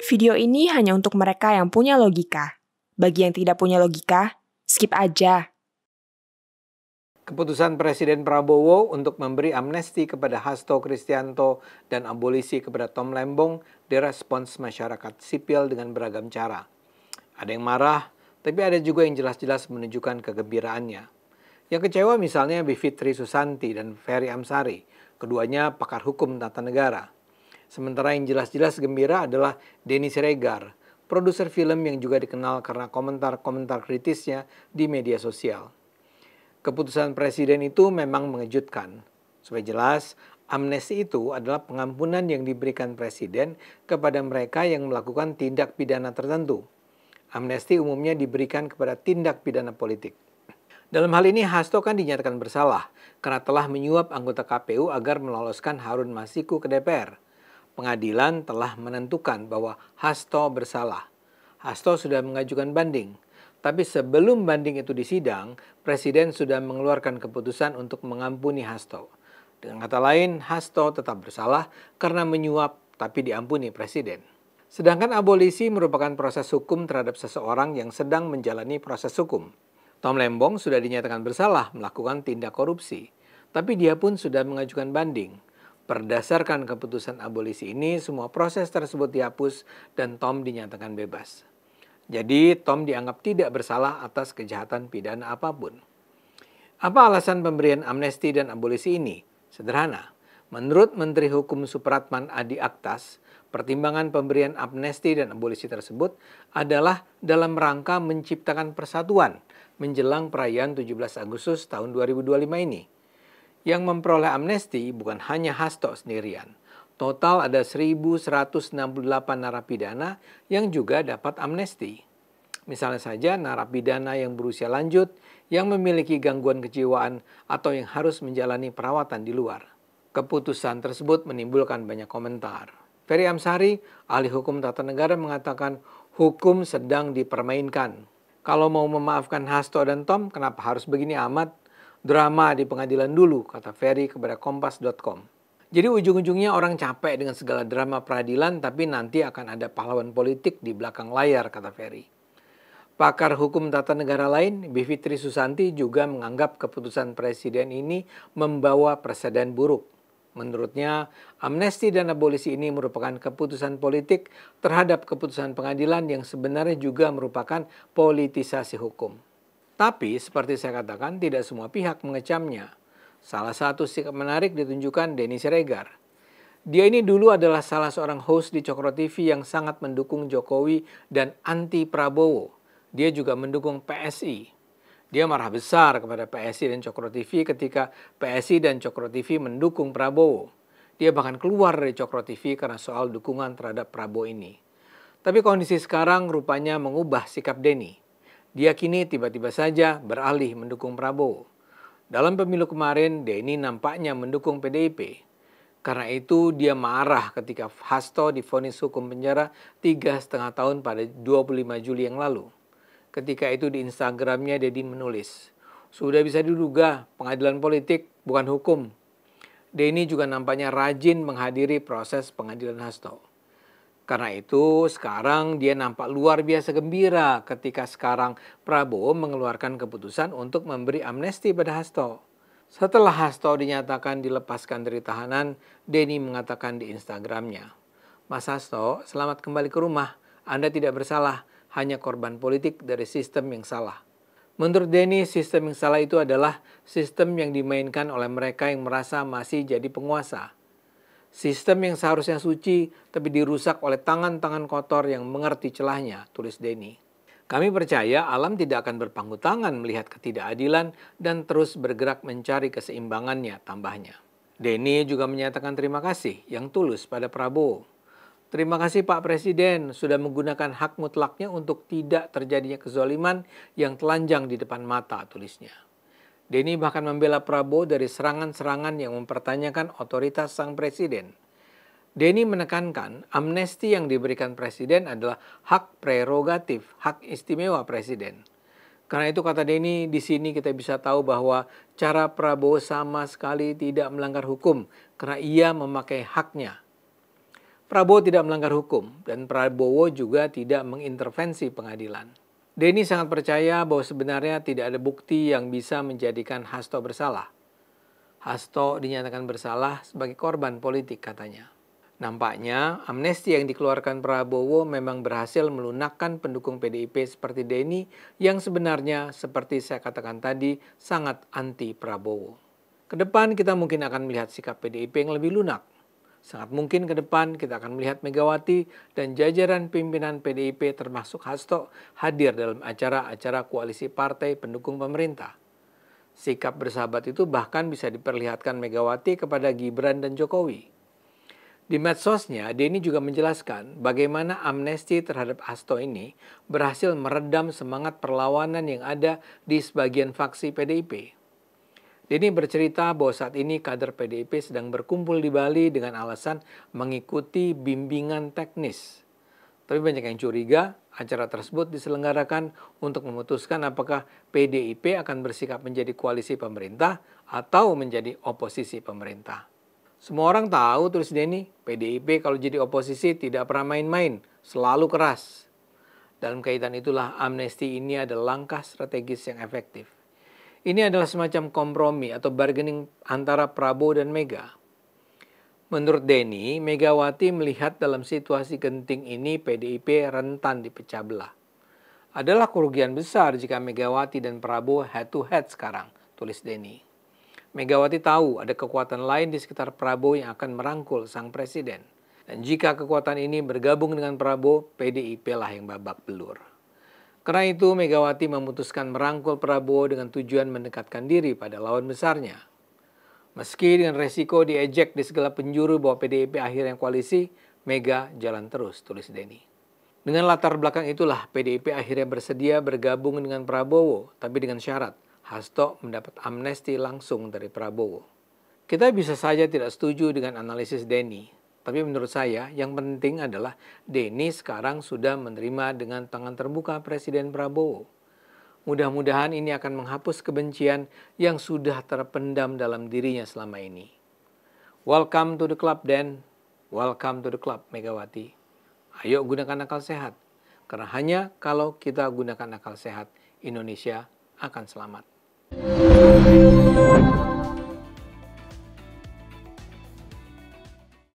Video ini hanya untuk mereka yang punya logika. Bagi yang tidak punya logika, skip aja. Keputusan Presiden Prabowo untuk memberi amnesti kepada Hasto Kristianto dan abolisi kepada Tom Lembong direspons masyarakat sipil dengan beragam cara. Ada yang marah, tapi ada juga yang jelas-jelas menunjukkan kegembiraannya. Yang kecewa misalnya Bivitri Susanti dan Ferry Amsari, keduanya pakar hukum tata negara. Sementara yang jelas-jelas gembira adalah Denny Siregar, produser film yang juga dikenal karena komentar-komentar kritisnya di media sosial. Keputusan Presiden itu memang mengejutkan. Supaya jelas, amnesti itu adalah pengampunan yang diberikan Presiden kepada mereka yang melakukan tindak pidana tertentu. Amnesti umumnya diberikan kepada tindak pidana politik. Dalam hal ini Hasto kan dinyatakan bersalah karena telah menyuap anggota KPU agar meloloskan Harun Masiku ke DPR. Pengadilan telah menentukan bahwa Hasto bersalah. Hasto sudah mengajukan banding. Tapi sebelum banding itu disidang, Presiden sudah mengeluarkan keputusan untuk mengampuni Hasto. Dengan kata lain, Hasto tetap bersalah karena menyuap tapi diampuni Presiden. Sedangkan abolisi merupakan proses hukum terhadap seseorang yang sedang menjalani proses hukum. Tom Lembong sudah dinyatakan bersalah melakukan tindak korupsi, tapi dia pun sudah mengajukan banding. Berdasarkan keputusan abolisi ini, semua proses tersebut dihapus dan Tom dinyatakan bebas. Jadi, Tom dianggap tidak bersalah atas kejahatan pidana apapun. Apa alasan pemberian amnesti dan abolisi ini? Sederhana. Menurut Menteri Hukum Supratman Adi Aktas, pertimbangan pemberian amnesti dan abolisi tersebut adalah dalam rangka menciptakan persatuan menjelang perayaan 17 Agustus tahun 2025 ini. Yang memperoleh amnesti bukan hanya Hasto sendirian. Total ada 1.168 narapidana yang juga dapat amnesti. Misalnya saja narapidana yang berusia lanjut, yang memiliki gangguan kejiwaan, atau yang harus menjalani perawatan di luar. Keputusan tersebut menimbulkan banyak komentar. Ferry Amsari, ahli hukum tata negara, mengatakan hukum sedang dipermainkan. Kalau mau memaafkan Hasto dan Tom, kenapa harus begini amat? Drama di pengadilan dulu, kata Ferry kepada Kompas.com. Jadi ujung-ujungnya orang capek dengan segala drama peradilan, tapi nanti akan ada pahlawan politik di belakang layar, kata Ferry. Pakar hukum tata negara lain, Bivitri Susanti, juga menganggap keputusan Presiden ini membawa presiden buruk. Menurutnya, amnesti dan abolisi ini merupakan keputusan politik terhadap keputusan pengadilan yang sebenarnya juga merupakan politisasi hukum. Tapi, seperti saya katakan, tidak semua pihak mengecamnya. Salah satu sikap menarik ditunjukkan Denny Siregar. Dia ini dulu adalah salah seorang host di Cokro TV yang sangat mendukung Jokowi dan anti Prabowo. Dia juga mendukung PSI. Dia marah besar kepada PSI dan Cokro TV ketika PSI dan Cokro TV mendukung Prabowo. Dia bahkan keluar dari Cokro TV karena soal dukungan terhadap Prabowo ini. Tapi kondisi sekarang rupanya mengubah sikap Denny. Dia kini tiba-tiba saja beralih mendukung Prabowo. Dalam pemilu kemarin, Denny nampaknya mendukung PDIP. Karena itu dia marah ketika Hasto divonis hukum penjara 3,5 tahun pada 25 Juli yang lalu. Ketika itu di Instagramnya Denny menulis, "Sudah bisa diduga pengadilan politik bukan hukum." Denny juga nampaknya rajin menghadiri proses pengadilan Hasto. Karena itu sekarang dia nampak luar biasa gembira ketika sekarang Prabowo mengeluarkan keputusan untuk memberi amnesti pada Hasto. Setelah Hasto dinyatakan dilepaskan dari tahanan, Denny mengatakan di Instagramnya, "Mas Hasto, selamat kembali ke rumah. Anda tidak bersalah, hanya korban politik dari sistem yang salah." Menurut Denny, sistem yang salah itu adalah sistem yang dimainkan oleh mereka yang merasa masih jadi penguasa. Sistem yang seharusnya suci, tapi dirusak oleh tangan-tangan kotor yang mengerti celahnya, tulis Denny. Kami percaya alam tidak akan berpangku tangan melihat ketidakadilan dan terus bergerak mencari keseimbangannya, tambahnya. Denny juga menyatakan terima kasih yang tulus pada Prabowo. "Terima kasih Pak Presiden sudah menggunakan hak mutlaknya untuk tidak terjadinya kezaliman yang telanjang di depan mata," tulisnya. Denny bahkan membela Prabowo dari serangan-serangan yang mempertanyakan otoritas sang presiden. Denny menekankan amnesti yang diberikan presiden adalah hak prerogatif, hak istimewa presiden. Karena itu kata Denny, di sini kita bisa tahu bahwa cara Prabowo sama sekali tidak melanggar hukum karena ia memakai haknya. Prabowo tidak melanggar hukum dan Prabowo juga tidak mengintervensi pengadilan. Denny sangat percaya bahwa sebenarnya tidak ada bukti yang bisa menjadikan Hasto bersalah. Hasto dinyatakan bersalah sebagai korban politik katanya. Nampaknya amnesti yang dikeluarkan Prabowo memang berhasil melunakkan pendukung PDIP seperti Denny yang sebenarnya seperti saya katakan tadi sangat anti Prabowo. Kedepan kita mungkin akan melihat sikap PDIP yang lebih lunak. Sangat mungkin ke depan kita akan melihat Megawati dan jajaran pimpinan PDIP termasuk Hasto hadir dalam acara-acara koalisi partai pendukung pemerintah. Sikap bersahabat itu bahkan bisa diperlihatkan Megawati kepada Gibran dan Jokowi. Di medsosnya, Denny juga menjelaskan bagaimana amnesti terhadap Hasto ini berhasil meredam semangat perlawanan yang ada di sebagian faksi PDIP. Denny bercerita bahwa saat ini kader PDIP sedang berkumpul di Bali dengan alasan mengikuti bimbingan teknis. Tapi banyak yang curiga acara tersebut diselenggarakan untuk memutuskan apakah PDIP akan bersikap menjadi koalisi pemerintah atau menjadi oposisi pemerintah. Semua orang tahu, tulis Denny, PDIP kalau jadi oposisi tidak pernah main-main, selalu keras. Dalam kaitan itulah amnesti ini adalah langkah strategis yang efektif. Ini adalah semacam kompromi atau bargaining antara Prabowo dan Mega. Menurut Denny, Megawati melihat dalam situasi genting ini PDIP rentan dipecah belah. Adalah kerugian besar jika Megawati dan Prabowo head to head sekarang, tulis Denny. Megawati tahu ada kekuatan lain di sekitar Prabowo yang akan merangkul sang presiden. Dan jika kekuatan ini bergabung dengan Prabowo, PDIP lah yang babak belur. Karena itu Megawati memutuskan merangkul Prabowo dengan tujuan mendekatkan diri pada lawan besarnya. Meski dengan resiko diejek di segala penjuru bahwa PDIP akhirnya koalisi, Mega jalan terus, tulis Denny. Dengan latar belakang itulah PDIP akhirnya bersedia bergabung dengan Prabowo, tapi dengan syarat Hasto mendapat amnesti langsung dari Prabowo. Kita bisa saja tidak setuju dengan analisis Denny, tapi menurut saya yang penting adalah Denny sekarang sudah menerima dengan tangan terbuka Presiden Prabowo. Mudah-mudahan ini akan menghapus kebencian yang sudah terpendam dalam dirinya selama ini. Welcome to the club, Den. Welcome to the club, Megawati. Ayo gunakan akal sehat. Karena hanya kalau kita gunakan akal sehat, Indonesia akan selamat.